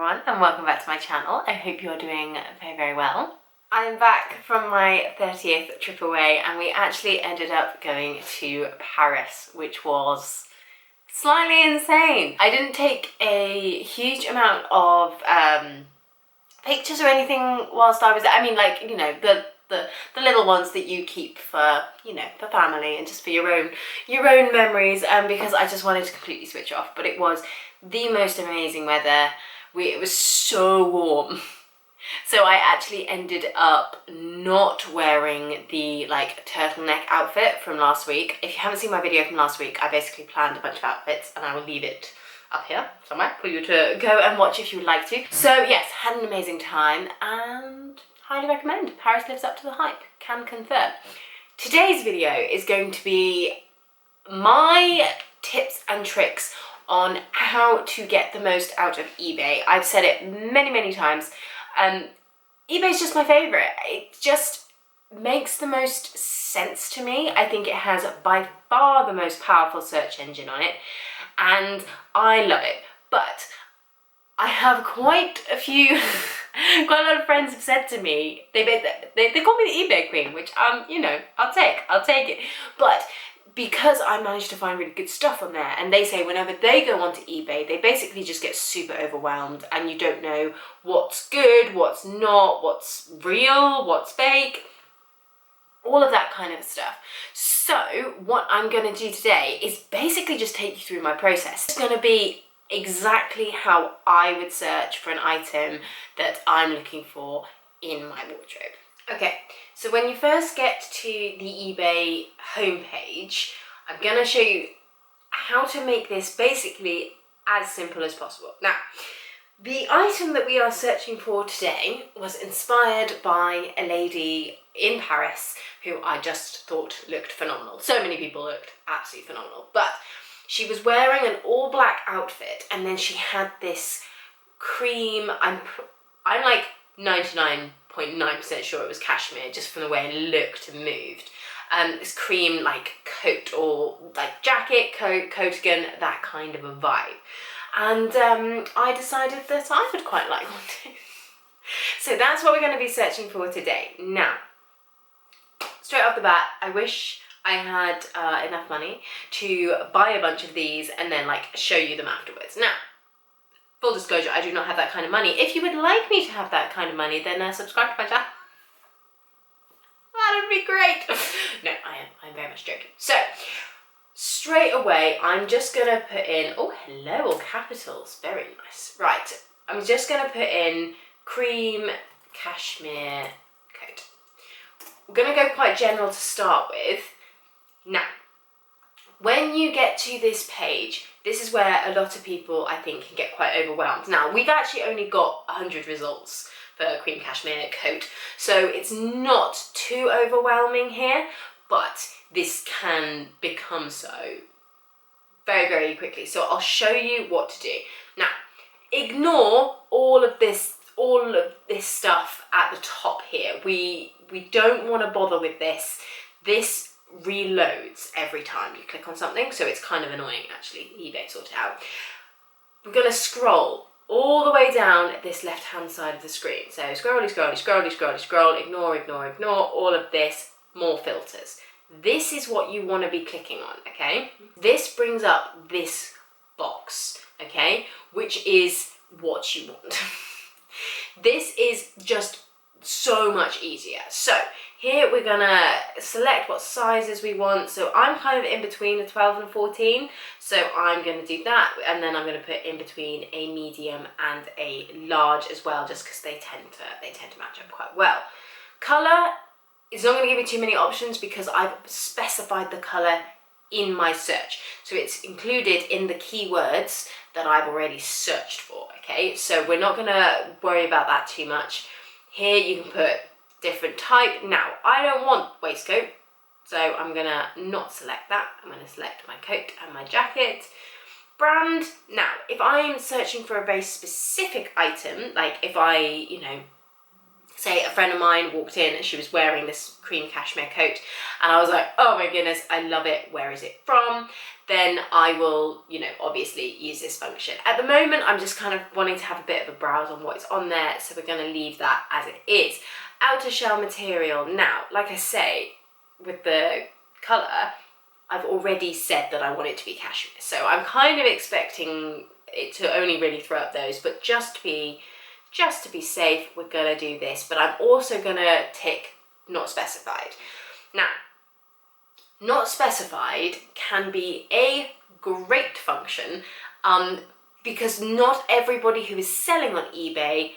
everyone and welcome back to my channel. I hope you're doing very well. I'm back from my 30th trip away and we actually ended up going to Paris, which was slightly insane. I didn't take a huge amount of pictures or anything whilst I was there. I mean, like, you know, the little ones that you keep for, you know, for family and just for your own memories, because I just wanted to completely switch off. But it was the most amazing weather. It was so warm. So I actually ended up not wearing the like turtleneck outfit from last week. If you haven't seen my video from last week, I basically planned a bunch of outfits and I will leave it up here somewhere for you to go and watch if you would like to. So yes, had an amazing time and highly recommend. Paris lives up to the hype, can confirm. Today's video is going to be my tips and tricks on how to get the most out of eBay. I've said it many times. eBay's just my favourite. It just makes the most sense to me. I think it has by far the most powerful search engine on it and I love it. But I have quite a lot of friends have said to me, they call me the eBay queen, which you know, I'll take it. But because I managed to find really good stuff on there, and they say whenever they go onto eBay, they basically just get super overwhelmed and you don't know what's good, what's not, what's real, what's fake, all of that kind of stuff. So what I'm going to do today is basically just take you through my process. It's going to be exactly how I would search for an item that I'm looking for in my wardrobe. Okay, so when you first get to the eBay homepage, I'm going to show you how to make this basically as simple as possible. Now, the item that we are searching for today was inspired by a lady in Paris who I just thought looked phenomenal. So many people looked absolutely phenomenal, but she was wearing an all black outfit and then she had this cream, I'm like 99.9% sure it was cashmere just from the way it looked and moved. This cream like coat or like jacket, coat, coatigan, that kind of a vibe. And I decided that I would quite like one too. So that's what we're going to be searching for today. Now, straight off the bat, I wish I had enough money to buy a bunch of these and then like show you them afterwards. Now, full disclosure, I do not have that kind of money. If you would like me to have that kind of money, then subscribe to my channel. That would be great. No, I'm very much joking. So, straight away, I'm just gonna put in, oh hello, all capitals, very nice. Right, I'm just gonna put in cream cashmere coat. We're gonna go quite general to start with. Now, when you get to this page, this is where a lot of people, I think, can get quite overwhelmed. Now, we've actually only got 100 results for cream cashmere coat, so it's not too overwhelming here, but this can become so very quickly. So I'll show you what to do. Now, ignore all of this stuff at the top here. We don't want to bother with this. This reloads every time you click on something, so it's kind of annoying actually. eBay sorted out. We're going to scroll all the way down this left hand side of the screen. So scrolly, ignore all of this, more filters. This is what you want to be clicking on, okay? This brings up this box, okay, which is what you want. This is just so much easier. So here we're gonna select what sizes we want. So I'm kind of in between a 12 and 14, so I'm gonna do that, and then I'm gonna put in between a medium and a large as well, just because they tend to match up quite well. Color is not gonna give me too many options because I've specified the color in my search, so it's included in the keywords that I've already searched for. Okay, so we're not gonna worry about that too much. Here you can put different type. Now, I don't want waistcoat, so I'm gonna not select that. I'm gonna select my coat and my jacket. Brand. Now, if I'm searching for a very specific item, like if I, you know, say a friend of mine walked in and she was wearing this cream cashmere coat and I was like, oh my goodness, I love it, where is it from? Then I will, you know, obviously use this function. At the moment, I'm just kind of wanting to have a bit of a browse on what is on there, so we're going to leave that as it is. Outer shell material. Now, like I say, with the colour, I've already said that I want it to be cashmere, so I'm kind of expecting it to only really throw up those, but just to be safe, we're gonna do this. But I'm also gonna tick not specified. Now, not specified can be a great function because not everybody who is selling on eBay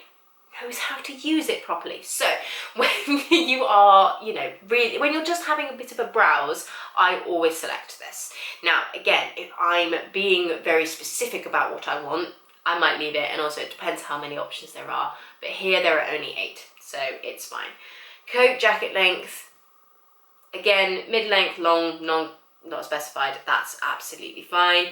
knows how to use it properly. So when you are, you know, really, when you're just having a bit of a browse, I always select this. Now, again, if I'm being very specific about what I want, I might leave it, and also it depends how many options there are. But here there are only 8, so it's fine. Coat, jacket length, again, mid-length, long, not specified, that's absolutely fine.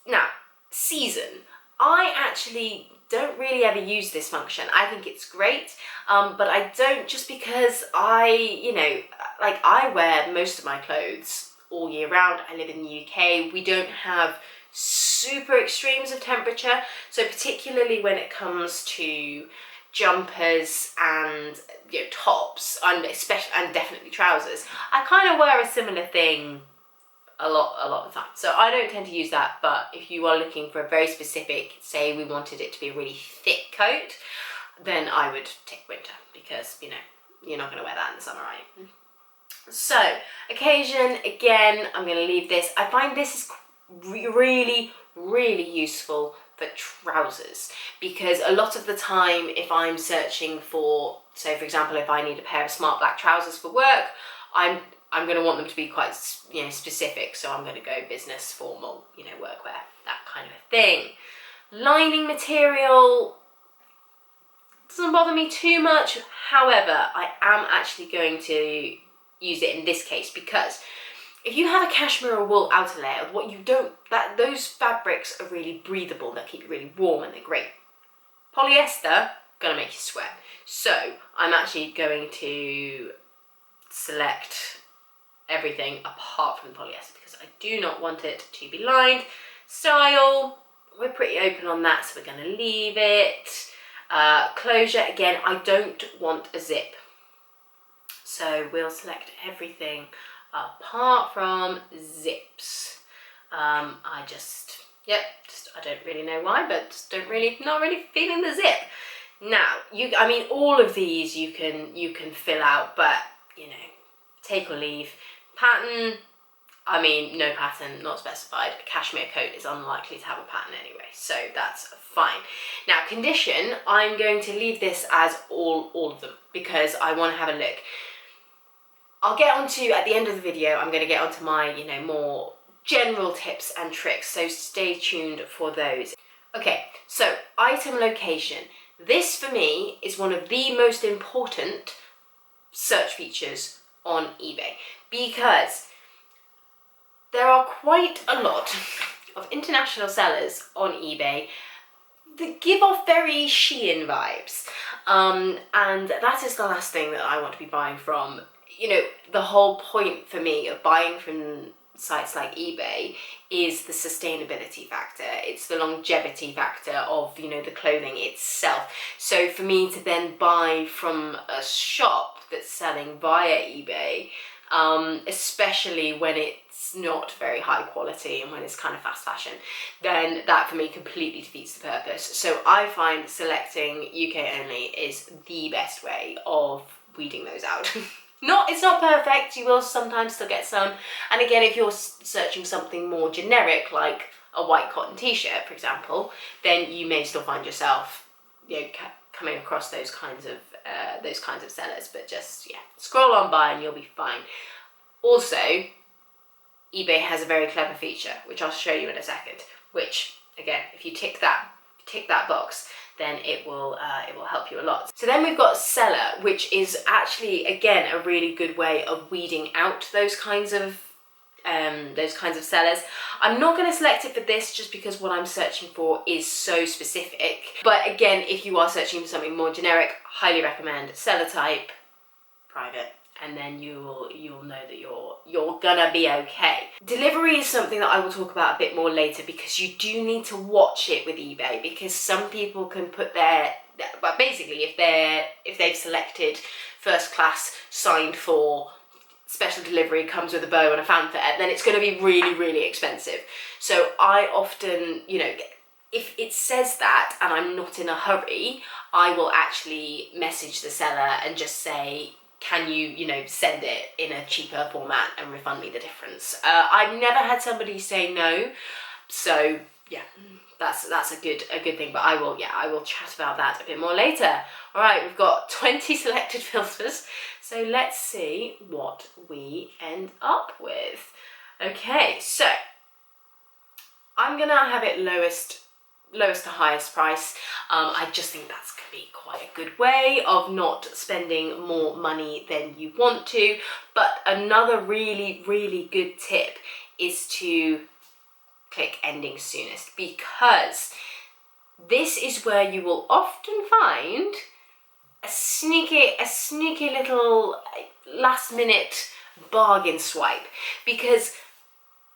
Now, season. I actually don't really ever use this function. I think it's great, but I don't, just because you know, like I wear most of my clothes all year round. I live in the UK. We don't have super extremes of temperature, so particularly when it comes to jumpers and, you know, tops and definitely trousers, I kind of wear a similar thing a lot of the time, so I don't tend to use that. But if you are looking for a very specific, say we wanted it to be a really thick coat, then I would tick winter, because, you know, you're not going to wear that in the summer, are you? So occasion, again, I'm going to leave this. I find this is really useful for trousers, because a lot of the time if I'm searching for, say for example, if I need a pair of smart black trousers for work, I'm going to want them to be quite, you know, specific, so I'm going to go business, formal, you know, workwear, that kind of a thing. Lining material doesn't bother me too much, however I am actually going to use it in this case, because if you have a cashmere or wool outer layer, what you don't, those fabrics are really breathable, they keep you really warm and they're great. Polyester, gonna make you sweat. So I'm actually going to select everything apart from the polyester, because I do not want it to be lined. Style, we're pretty open on that, so we're gonna leave it. Closure, again, I don't want a zip. So we'll select everything apart from zips. I don't really know why, but just not really feeling the zip. Now, I mean, all of these you can fill out, but, you know, take or leave. Pattern, I mean, no pattern, not specified. A cashmere coat is unlikely to have a pattern anyway, so that's fine. Now, condition, I'm going to leave this as all of them, because I want to have a look. I'll get onto, at the end of the video, I'm going to get onto my, you know, more general tips and tricks, so stay tuned for those. Okay, so item location. This for me is one of the most important search features on eBay, because there are quite a lot of international sellers on eBay that give off very Shein vibes, and that is the last thing that I want to be buying from. You know, the whole point for me of buying from sites like eBay is the sustainability factor. It's the longevity factor of, you know, the clothing itself. So for me to then buy from a shop that's selling via eBay, especially when it's not very high quality and when it's kind of fast fashion, then that for me completely defeats the purpose. So I find selecting UK only is the best way of weeding those out. It's not perfect, you will sometimes still get some, and again, if you're searching something more generic like a white cotton t-shirt, for example, then you may still find yourself, you know, coming across those kinds of sellers. But just, yeah, scroll on by and you'll be fine. Also, eBay has a very clever feature, which I'll show you in a second, which, again, if you tick that box, then it will help you a lot. So then we've got seller, which is actually, again, a really good way of weeding out those kinds of those kinds of sellers. I'm not going to select it for this just because what I'm searching for is so specific. But again, if you are searching for something more generic, highly recommend seller type, private, and then you'll know that you're gonna be okay. Delivery is something that I will talk about a bit more later, because you do need to watch it with eBay, because some people can put but basically if they've selected first class, signed for, special delivery, comes with a bow and a fanfare, then it's going to be really, really expensive. So I often, you know, if it says that and I'm not in a hurry, I will actually message the seller and just say, can you, you know, send it in a cheaper format and refund me the difference. I've never had somebody say no, so yeah, that's a good thing. But I will chat about that a bit more later. All right, we've got 20 selected filters, so let's see what we end up with. Okay, so I'm gonna have it lowest to highest price. I just think that's gonna be quite a good way of not spending more money than you want to. But another really, really good tip is to click ending soonest, because this is where you will often find a sneaky little last minute bargain swipe, because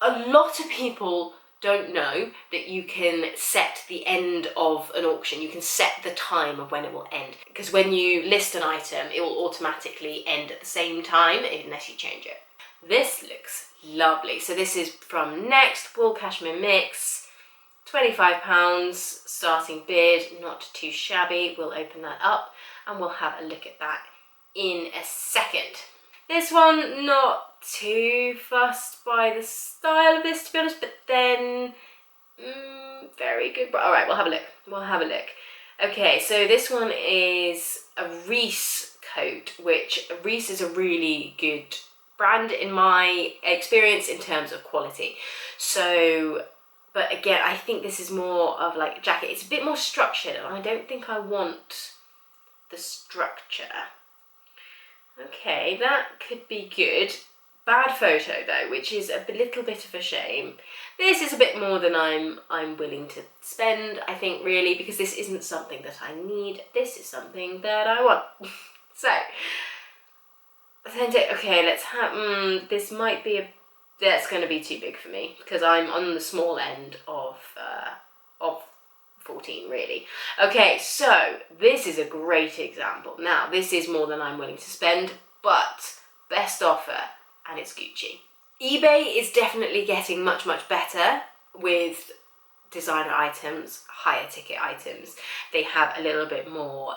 a lot of people don't know that you can set the end of an auction. You can set the time of when it will end, because when you list an item, it will automatically end at the same time unless you change it. This looks lovely. So this is from Next, wool cashmere mix, £25 starting bid, not too shabby. We'll open that up and we'll have a look at that in a second. This one, not too fussed by the style of this, to be honest, but then very good. All right, we'll have a look. Okay, so this one is a Reese coat, which Reese is a really good brand in my experience in terms of quality. So, but again, I think this is more of like a jacket. It's a bit more structured, and I don't think I want the structure. Okay, that could be good. Bad photo though, which is a little bit of a shame. This is a bit more than I'm willing to spend, I think, really, because this isn't something that I need. This is something that I want. So, authentic. Okay, let's have. This might be that's going to be too big for me, because I'm on the small end of 14 really. Okay, so this is a great example. Now, this is more than I'm willing to spend, but best offer, and it's Gucci. eBay is definitely getting much better with designer items, higher ticket items. They have a little bit more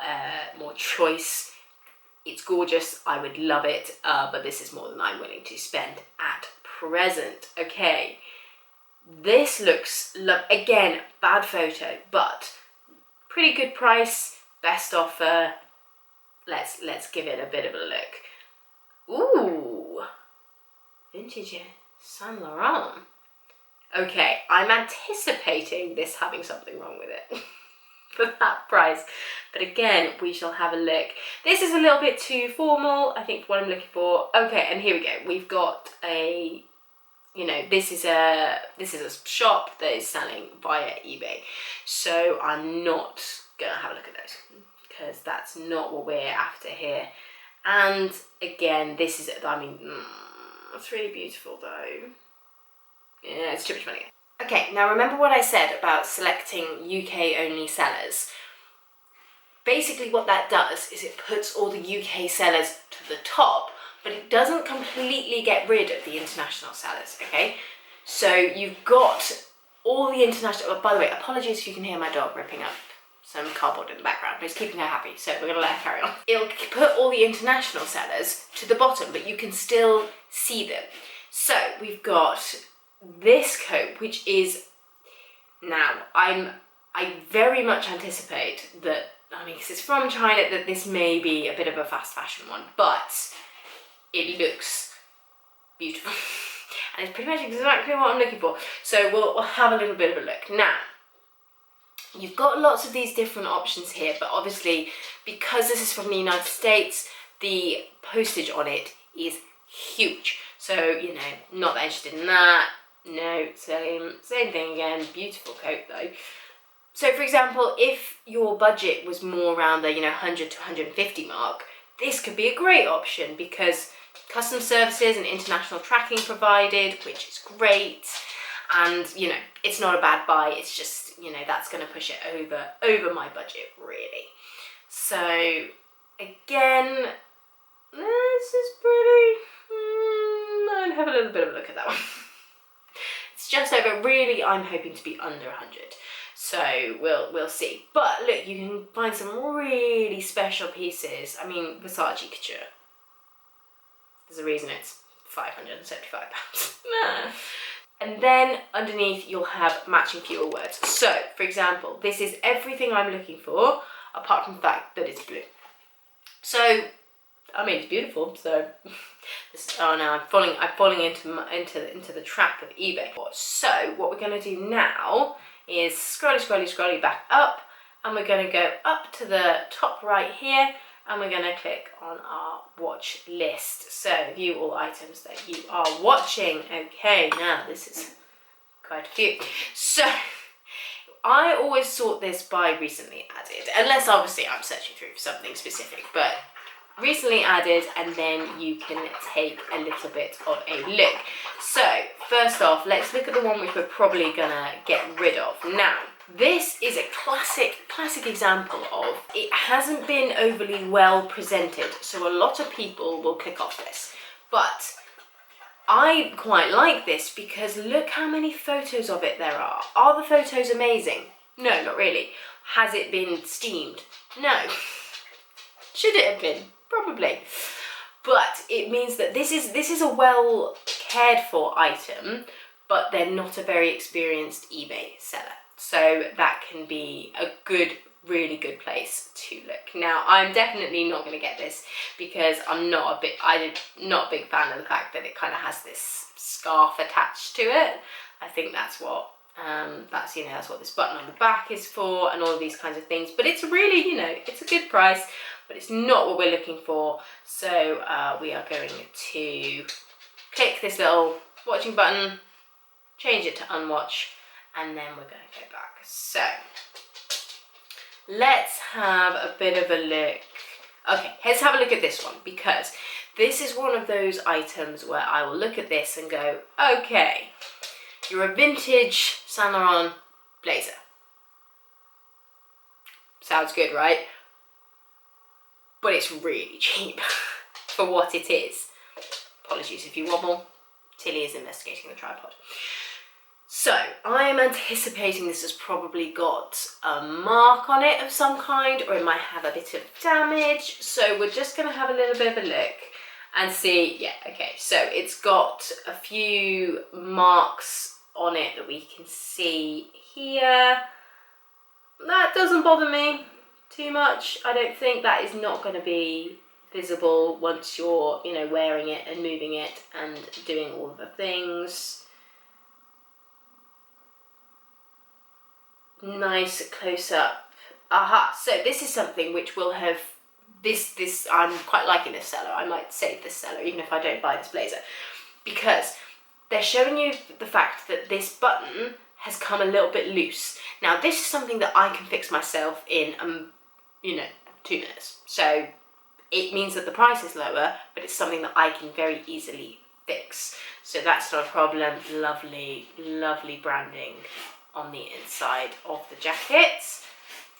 choice. It's gorgeous, I would love it, but this is more than I'm willing to spend at present. Okay, this looks, again, bad photo, but pretty good price, best offer. Let's give it a bit of a look. Ooh, vintage Saint Laurent. Okay, I'm anticipating this having something wrong with it for that price, but again, we shall have a look. This is a little bit too formal, I think, for what I'm looking for. Okay, and here we go. We've got a, you know, this is a shop that is selling via eBay, so I'm not gonna have a look at those, because that's not what we're after here. And again, this is, I mean, it's really beautiful though. Yeah, it's too much money. Okay, now remember what I said about selecting UK only sellers. Basically what that does is it puts all the UK sellers to the top, but it doesn't completely get rid of the international sellers, okay? So you've got all the international, oh, by the way, apologies if you can hear my dog ripping up some cardboard in the background, but it's keeping her happy, so we're gonna let her carry on. It'll put all the international sellers to the bottom, but you can still see them. So we've got this coat, which is, now I very much anticipate that, I mean, because it's from China, that this may be a bit of a fast fashion one, but it looks beautiful. And it's pretty much exactly what I'm looking for. So we'll have a little bit of a look. Now, you've got lots of these different options here, but obviously, because this is from the United States, the postage on it is huge. So, you know, not that interested in that. No, same thing again. Beautiful coat though. So for example, if your budget was more around the, 100 to 150 mark, this could be a great option because custom services and international tracking provided, which is great. And, it's not a bad buy. It's just, that's going to push it over my budget, really. So, again, this is pretty... I'd have a little bit of a look at that one. It's just over. Really, I'm hoping to be under 100. So, we'll see. But, look, you can find some really special pieces. I mean, Versace Couture. There's a reason it's £575. And then underneath you'll have matching keyword words. So, for example, this is everything I'm looking for, apart from the fact that it's blue. So, I mean, it's beautiful. So, oh no, I'm falling into the trap of eBay. So, what we're going to do now is scrolly back up, and we're going to go up to the top right here, and we're going to click on our watch list. So view all items that you are watching. Okay, now this is quite a few. So I always sort this by recently added, unless obviously I'm searching through for something specific, but recently added, and then you can take a little bit of a look. So first off, let's look at the one which we're probably gonna get rid of. Now, this is a classic example of, it hasn't been overly well presented, so a lot of people will click off this. But I quite like this because look how many photos of it there are. Are the photos amazing? No, not really. Has it been steamed? No. Should it have been? Probably. But it means that this is a well cared for item, but they're not a very experienced eBay seller. So that can be a really good place to look. Now, I'm definitely not going to get this because I'm not a big fan of the fact that it kind of has this scarf attached to it. I think that's what that's what this button on the back is for, and all of these kinds of things. But it's really, it's a good price, but it's not what we're looking for. So we are going to click this little watching button, change it to unwatch, and then we're going to go back. So let's have a bit of a look. Okay, let's have a look at this one, because this is one of those items where I will look at this and go, okay, you're a vintage Saint Laurent blazer. Sounds good, right? But it's really cheap for what it is. Apologies if you wobble. Tilly is investigating the tripod. So, I am anticipating this has probably got a mark on it of some kind, or it might have a bit of damage. So we're just going to have a little bit of a look and see. Yeah, okay, so it's got a few marks on it that we can see here. That doesn't bother me too much. I don't think that is not going to be visible once you're, wearing it and moving it and doing all of the things. Nice close up. Aha, so this is something which will have this I'm quite liking this seller. I might save this seller even if I don't buy this blazer, because they're showing you the fact that this button has come a little bit loose. Now this is something that I can fix myself in 2 minutes. So it means that the price is lower, but it's something that I can very easily fix. So that's not a problem. Lovely, lovely branding on the inside of the jacket.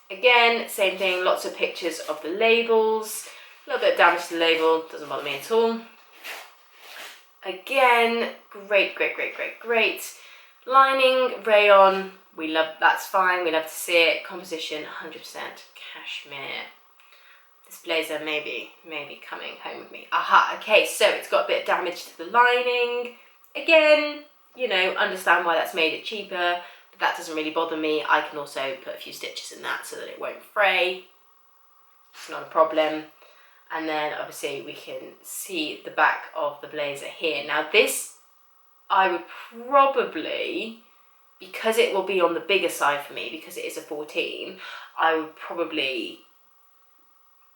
Again, same thing, lots of pictures of the labels. A little bit of damage to the label, doesn't bother me at all. Again, great. Lining, rayon, that's fine, we love to see it. Composition, 100% cashmere. This blazer may be coming home with me. Aha, okay, so it's got a bit of damage to the lining. Again, understand why that's made it cheaper, but that doesn't really bother me. I can also put a few stitches in that so that it won't fray. It's not a problem. And then obviously we can see the back of the blazer here. Now this, I would probably, because it will be on the bigger side for me, because it is a 14, I would probably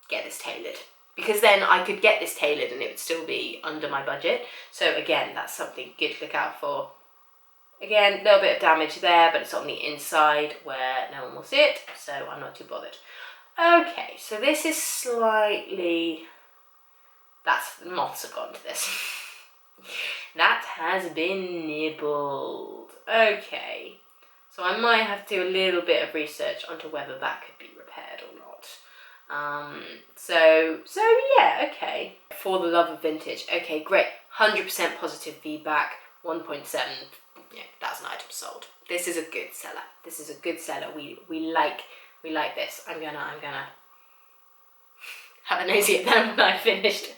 get this tailored. because then I could get this tailored and it would still be under my budget. So again, that's something good to look out for. Again, a little bit of damage there, but it's on the inside where no one will see it, so I'm not too bothered. Okay, so this is slightly, that's, the moths have gone to this. That has been nibbled. Okay, so I might have to do a little bit of research onto whether that could be repaired or not. So yeah, okay. For the love of vintage, okay, great. 100% positive feedback, 1.7. Yeah, that's an item sold. This is a good seller. This is a good seller. We like this. I'm gonna have a nosy at them when I finished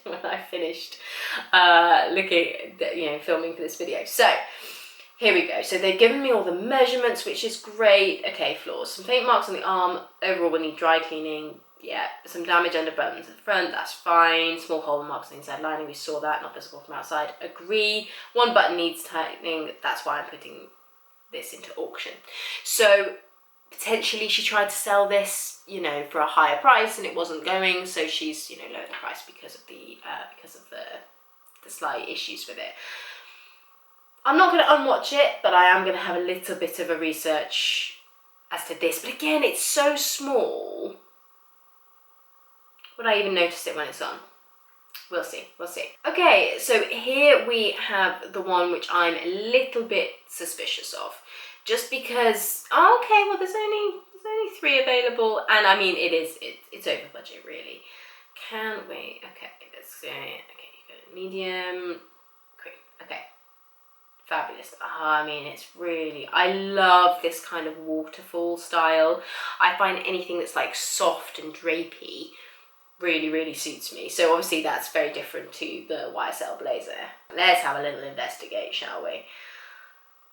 looking, filming for this video. So here we go. So they've given me all the measurements, which is great. Okay, flaws. Some faint marks on the arm. Overall, we need dry cleaning. Yeah, some damage under buttons at the front, that's fine. Small hole marks on the inside lining, we saw that, not visible from outside. Agree. One button needs tightening, that's why I'm putting this into auction. So potentially she tried to sell this, for a higher price and it wasn't going, so she's, lowered the price because of the slight issues with it. I'm not going to unwatch it, but I am going to have a little bit of a research as to this. But again, it's so small. Would I even notice it when it's on? We'll see. Okay, so here we have the one which I'm a little bit suspicious of. Just because, okay, well there's only 3 available, and I mean it's over budget really. Can we, okay, let's go, okay, medium, cream, okay. Fabulous. I mean, it's really, I love this kind of waterfall style. I find anything that's like soft and drapey really suits me. So obviously that's very different to the YSL blazer. Let's have a little investigate, shall we?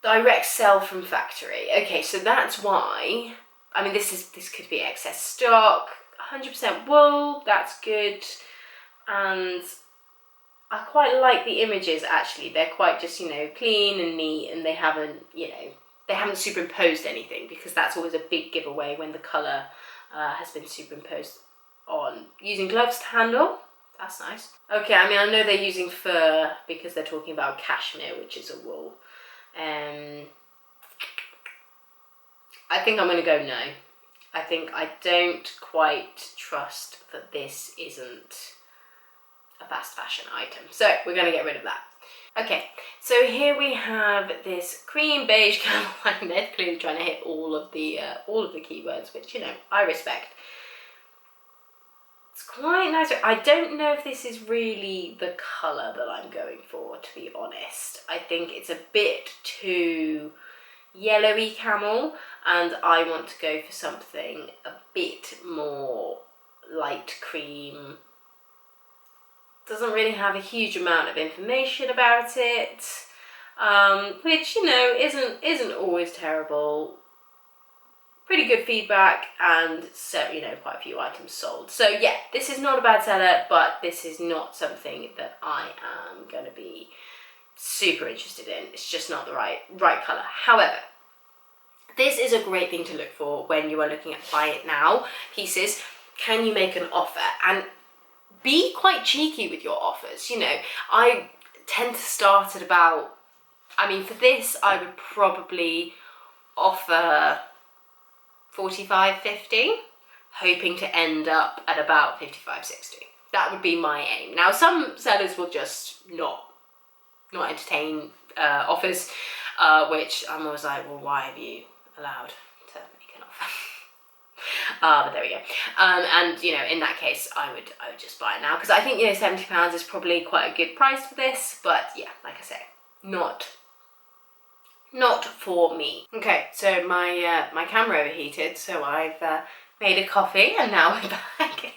Direct sell from factory. Okay, so that's why, I mean, this could be excess stock, 100% wool, that's good. And I quite like the images actually. They're quite just, clean and neat, and they haven't superimposed anything, because that's always a big giveaway when the colour has been superimposed on. Using gloves to handle, that's nice. Okay, I mean, I know they're using fur because they're talking about cashmere, which is a wool. I think I'm going to go no. I think I don't quite trust that this isn't a fast fashion item. So we're going to get rid of that. Okay, so here we have this cream beige camel. I'm clearly trying to hit all of the keywords, which, I respect. It's quite nice. I don't know if this is really the colour that I'm going for, to be honest. I think it's a bit too yellowy camel, and I want to go for something a bit more light cream. Doesn't really have a huge amount of information about it, which, isn't always terrible. Pretty good feedback, and so, quite a few items sold. So yeah, this is not a bad seller, but this is not something that I am going to be super interested in. It's just not the right colour. However, this is a great thing to look for when you are looking at buy it now pieces. Can you make an offer? And be quite cheeky with your offers. I tend to start at about, I mean, for this, I would probably offer 45-50, hoping to end up at about 55-60. That would be my aim. Now, some sellers will just not entertain offers, which I'm always like, well, why have you allowed to make an offer? But there we go. And in that case, I would just buy it now, because I think £70 is probably quite a good price for this. But yeah, like I say, not for me. Okay, so my camera overheated, so I've made a coffee, and now we're back.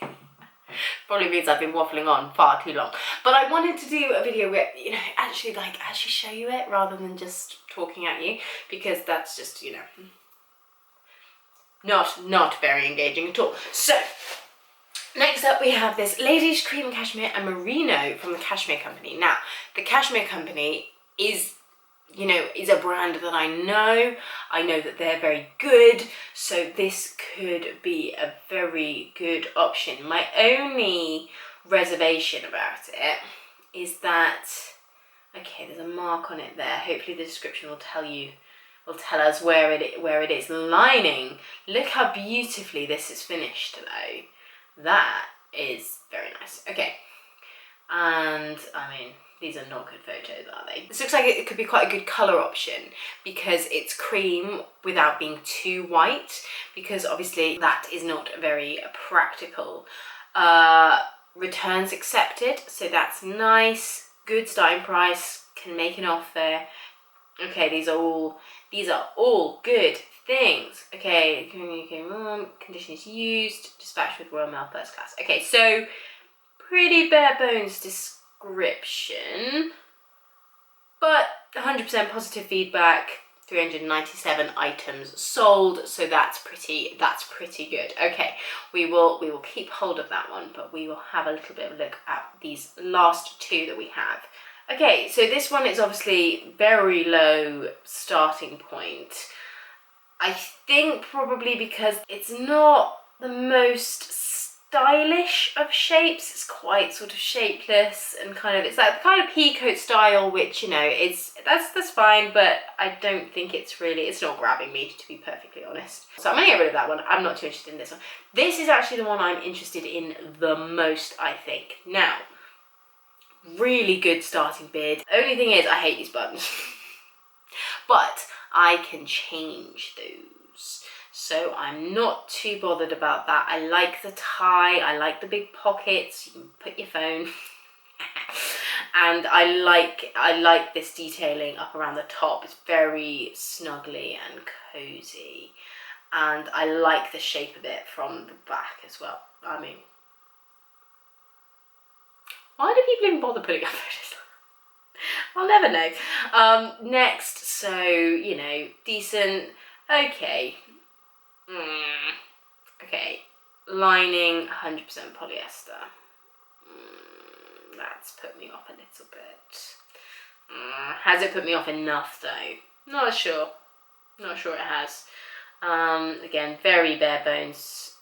Probably means I've been waffling on far too long. But I wanted to do a video where, actually show you it rather than just talking at you, because that's just, not very engaging at all. So, next up we have this Ladies Cream Cashmere and Merino from the Cashmere Company. Now, the Cashmere Company is a brand that I know. I know that they're very good, so this could be a very good option. My only reservation about it is that, okay, there's a mark on it there. Hopefully the description will tell us where it is. Lining. Look how beautifully this is finished though. That is very nice. Okay. And I mean, these are not good photos, are they? This looks like it could be quite a good colour option because it's cream without being too white, because obviously that is not very practical. Returns accepted, so that's nice. Good starting price, can make an offer. Okay, these are all good things. Okay, conditions used, dispatched with Royal Mail First Class. Okay, so pretty bare bones description, but 100% positive feedback. 397 items sold, so that's pretty good. Okay, we will keep hold of that one, but we will have a little bit of a look at these last two that we have. Okay, so this one is obviously very low starting point. I think probably because it's not the most stylish of shapes. It's quite sort of shapeless and kind of, it's like the kind of peacoat style, which, you know, that's fine, but I don't think it's not grabbing me, to be perfectly honest. So I'm gonna get rid of that one. I'm not too interested in this one. This is actually the one I'm interested in the most, I think. Now, really good starting bid. Only thing is, I hate these buttons. But I can change those. So I'm not too bothered about that. I like the tie, I like the big pockets, you can put your phone. And I like this detailing up around the top. It's very snuggly and cozy. And I like the shape of it from the back as well. I mean, why do people even bother putting up photos? I'll never know. Next, so, you know, decent, okay. Okay, lining 100% polyester. That's put me off a little bit. Has it put me off enough though? Not sure. Not sure it has. Again, very bare bones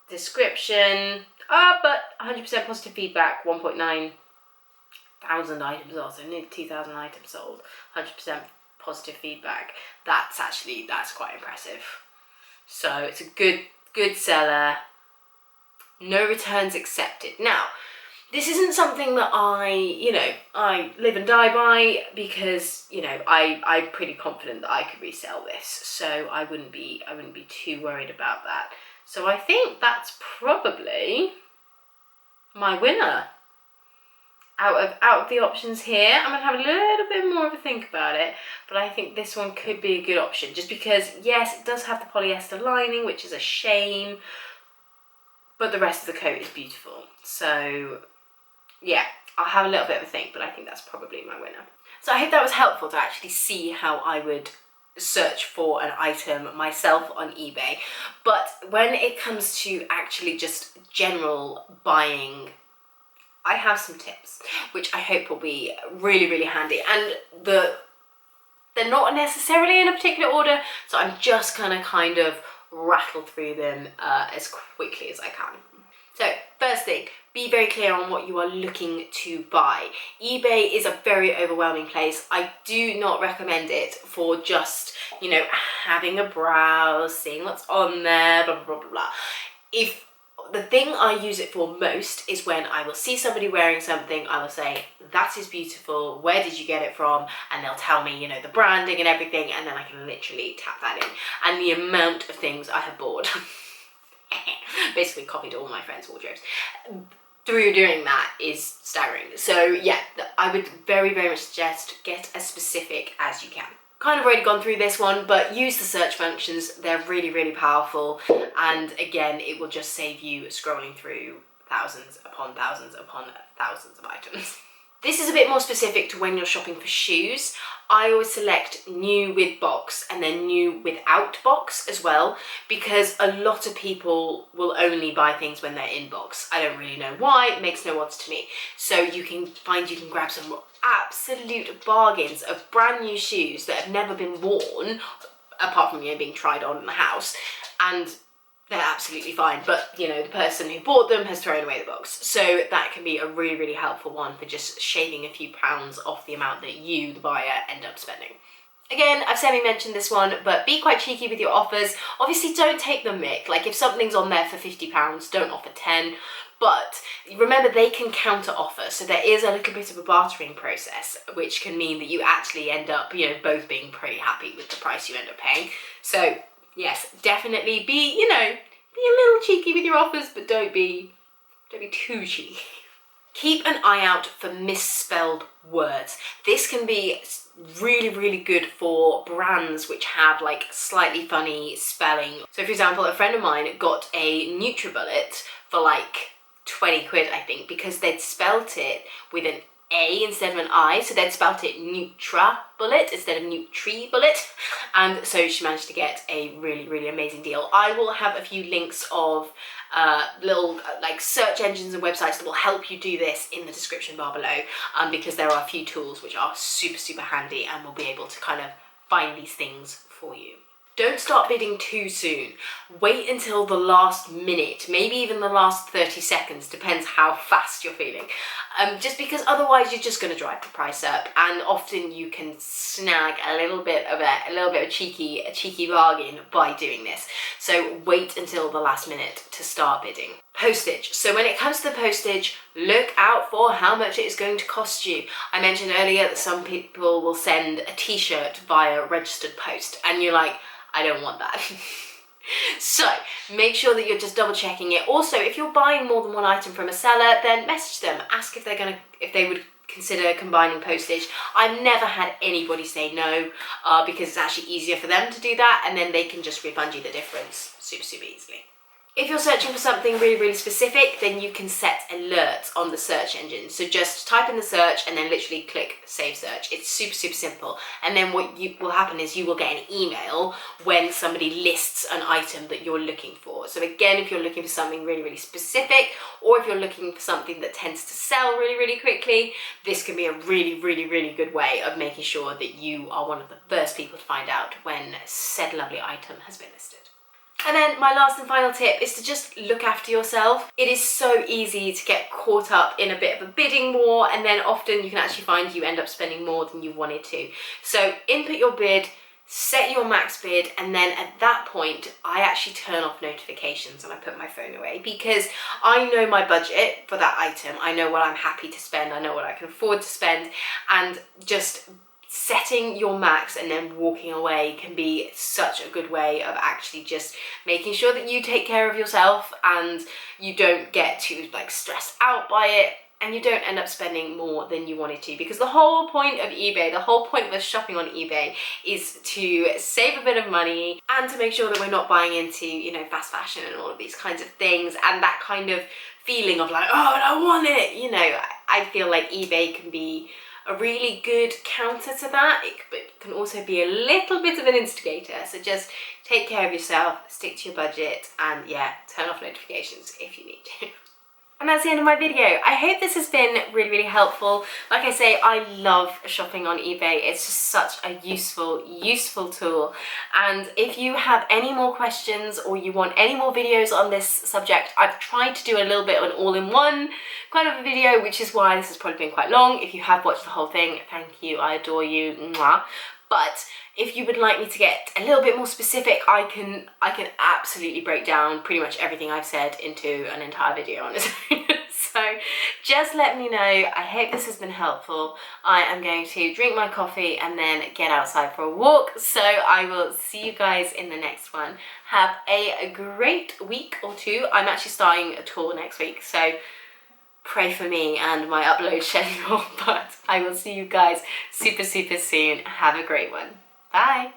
description. But 100% positive feedback. 1.9 thousand items sold, so nearly 2,000 items sold. 100% positive feedback. That's quite impressive. So it's a good seller. No returns accepted. Now, this isn't something that I live and die by, because, you know, I'm pretty confident that I could resell this. So I wouldn't be too worried about that. So I think that's probably my winner. Out of the options here, I'm gonna have a little bit more of a think about it, but I think this one could be a good option, just because, yes, it does have the polyester lining, which is a shame, but the rest of the coat is beautiful. So yeah, I'll have a little bit of a think, but I think that's probably my winner. So I hope that was helpful to actually see how I would search for an item myself on eBay. But when it comes to actually just general buying, I have some tips, which I hope will be really, really handy. And they're not necessarily in a particular order, so I'm just gonna kind of rattle through them as quickly as I can. So first thing, be very clear on what you are looking to buy. eBay is a very overwhelming place. I do not recommend it for just, you know, having a browse, seeing what's on there, blah, blah, blah, blah. If the thing I use it for most is when I will see somebody wearing something, I will say, that is beautiful, where did you get it from? And they'll tell me, you know, the branding and everything, and then I can literally tap that in. And the amount of things I have bought, basically copied all my friends' wardrobes, through doing that is staggering. So yeah, I would very, very much suggest get as specific as you can. Kind of already gone through this one, but use the search functions. They're really, really powerful. And again, it will just save you scrolling through thousands upon thousands upon thousands of items. This is a bit more specific to when you're shopping for shoes. I always select new with box and then new without box as well, because a lot of people will only buy things when they're in box. I don't really know why, it makes no odds to me. So you can grab some absolute bargains of brand new shoes that have never been worn, apart from, you know, being tried on in the house, and they're absolutely fine. But, you know, the person who bought them has thrown away the box. So that can be a really, really helpful one for just shaving a few pounds off the amount that you, the buyer, end up spending. Again, I've semi-mentioned this one, but be quite cheeky with your offers. Obviously, don't take the mick. Like, if something's on there for £50, don't offer 10. But remember, they can counter offer. So there is a little bit of a bartering process, which can mean that you actually end up, you know, both being pretty happy with the price you end up paying. So yes, definitely be, you know, be a little cheeky with your offers, but don't be too cheeky. Keep an eye out for misspelled words. This can be really, really good for brands which have like slightly funny spelling. So for example, a friend of mine got a NutriBullet for like 20 quid, I think, because they'd spelt it with an A instead of an I, so they'd spelt it NutraBullet instead of NutriBullet, and so she managed to get a really, really amazing deal. I will have a few links of little like search engines and websites that will help you do this in the description bar below, because there are a few tools which are super, super handy and will be able to kind of find these things for you. Don't start bidding too soon. Wait until the last minute, maybe even the last 30 seconds, depends how fast you're feeling. Just because otherwise you're just going to drive the price up, and often you can snag a little bit of a cheeky bargain by doing this. So wait until the last minute to start bidding. Postage. So when it comes to the postage, look out for how much it is going to cost you. I mentioned earlier that some people will send a t-shirt via registered post, and you're like, I don't want that. So make sure that you're just double checking it. Also, if you're buying more than one item from a seller, then message them, ask if they would consider combining postage. I've never had anybody say no, because it's actually easier for them to do that, and then they can just refund you the difference super, super easily. If you're searching for something really, really specific, then you can set alerts on the search engine. So just type in the search and then literally click save search. It's super, super simple. And then what will happen is you will get an email when somebody lists an item that you're looking for. So again, if you're looking for something really, really specific, or if you're looking for something that tends to sell really, really quickly, this can be a really, really, really good way of making sure that you are one of the first people to find out when said lovely item has been listed. And then my last and final tip is to just look after yourself. It is so easy to get caught up in a bit of a bidding war, and then often you can actually find you end up spending more than you wanted to. So input your bid, set your max bid, and then at that point I actually turn off notifications and I put my phone away, because I know my budget for that item. I know what I'm happy to spend, I know what I can afford to spend, and just setting your max and then walking away can be such a good way of actually just making sure that you take care of yourself and you don't get too like stressed out by it, and you don't end up spending more than you wanted to. Because the whole point of eBay, the whole point of us shopping on eBay is to save a bit of money and to make sure that we're not buying into, you know, fast fashion and all of these kinds of things, and that kind of feeling of like, oh, I want it, you know. I feel like eBay can be a really good counter to that. It can also be a little bit of an instigator. So just take care of yourself, stick to your budget, and yeah, turn off notifications if you need to. And that's the end of my video. I hope this has been really, really helpful. Like I say, I love shopping on eBay. It's just such a useful tool. And if you have any more questions or you want any more videos on this subject, I've tried to do a little bit of an all-in-one kind of a video, which is why this has probably been quite long. If you have watched the whole thing, thank you, I adore you, mwah. But if you would like me to get a little bit more specific, I can absolutely break down pretty much everything I've said into an entire video on its own. So just let me know. I hope this has been helpful. I am going to drink my coffee and then get outside for a walk. So I will see you guys in the next one. Have a great week or two. I'm actually starting a tour next week, so pray for me and my upload schedule, but I will see you guys super, super soon. Have a great one. Bye.